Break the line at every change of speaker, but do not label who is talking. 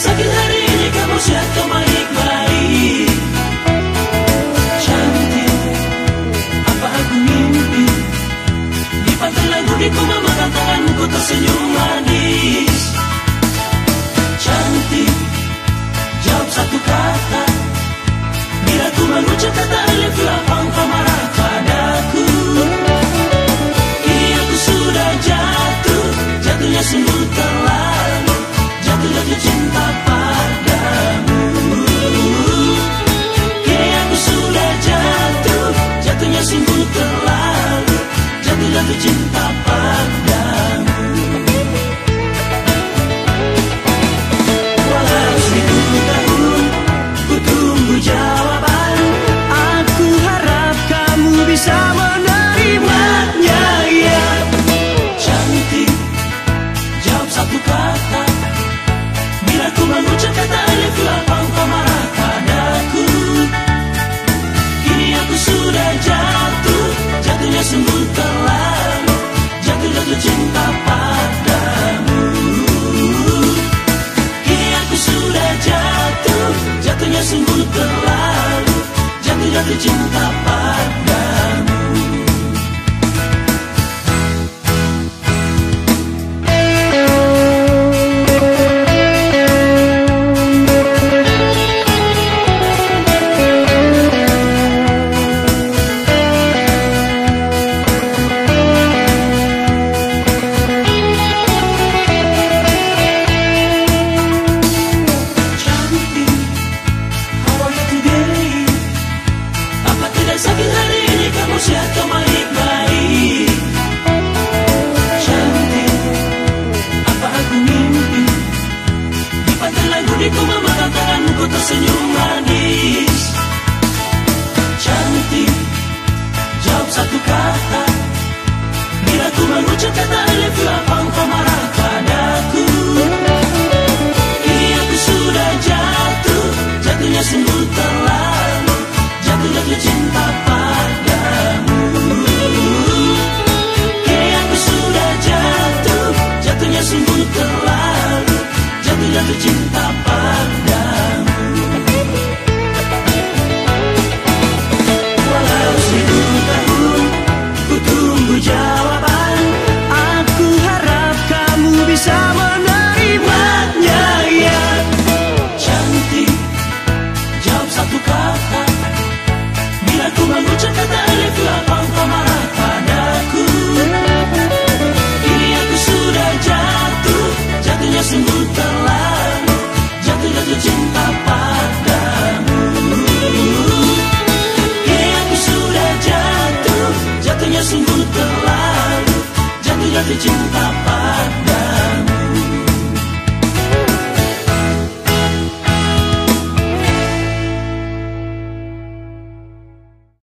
sakit hari ini kamu sehat, kau baik-baik. Cantik, apa aku mimpi? Di pantai lagu di ku memegang tanganku tersenyum manis. Cantik, jawab satu kata. Bila ku mengucap kata I love you, apa engkau marah padaku? Kini aku sudah jatuh, jatuhnya sungguh terlalu, jatuh cinta padamu. Kini aku sudah jatuh, jatuhnya sungguh terlalu, jatuh cinta padamu. Walau 1000 tahun ku tunggu jawaban, aku harap kamu bisa menerimanya, ya. Cantik, jawab satu kata. Bila ku mengucap kata I love you, apa engkau marah padaku? Kini aku sudah jatuh, jatuhnya sungguh terlalu, jatuh cinta padamu. Kini aku sudah jatuh, jatuhnya sungguh terlalu, jatuh cinta padamu. Sakit hari ini kamu sehat, kau baik-baik. Cantik, apa aku mimpi? Di pantai lagu di ku memegang tanganku tersenyum manis. Cantik, jawab satu kata. Bila ku mengucap kata I love you, apa engkau marah padaku? Kini aku sudah jatuh, jatuhnya sungguh terlalu, jatuh cinta padamu. Kini aku sudah jatuh, jatuhnya sungguh terlalu, jatuh cinta padamu. Walau 1000 tahun ku tunggu jawaban, aku harap kamu bisa menerimanya, ya. Cantik, jawab satu kata. Bila ku mengucap kata I love you, apa engkau marah padaku? Kini aku sudah jatuh, jatuhnya sungguh terlalu, jatuh cinta padamu. Kini aku sudah jatuh, jatuhnya sungguh terlalu, jatuh cinta padamu.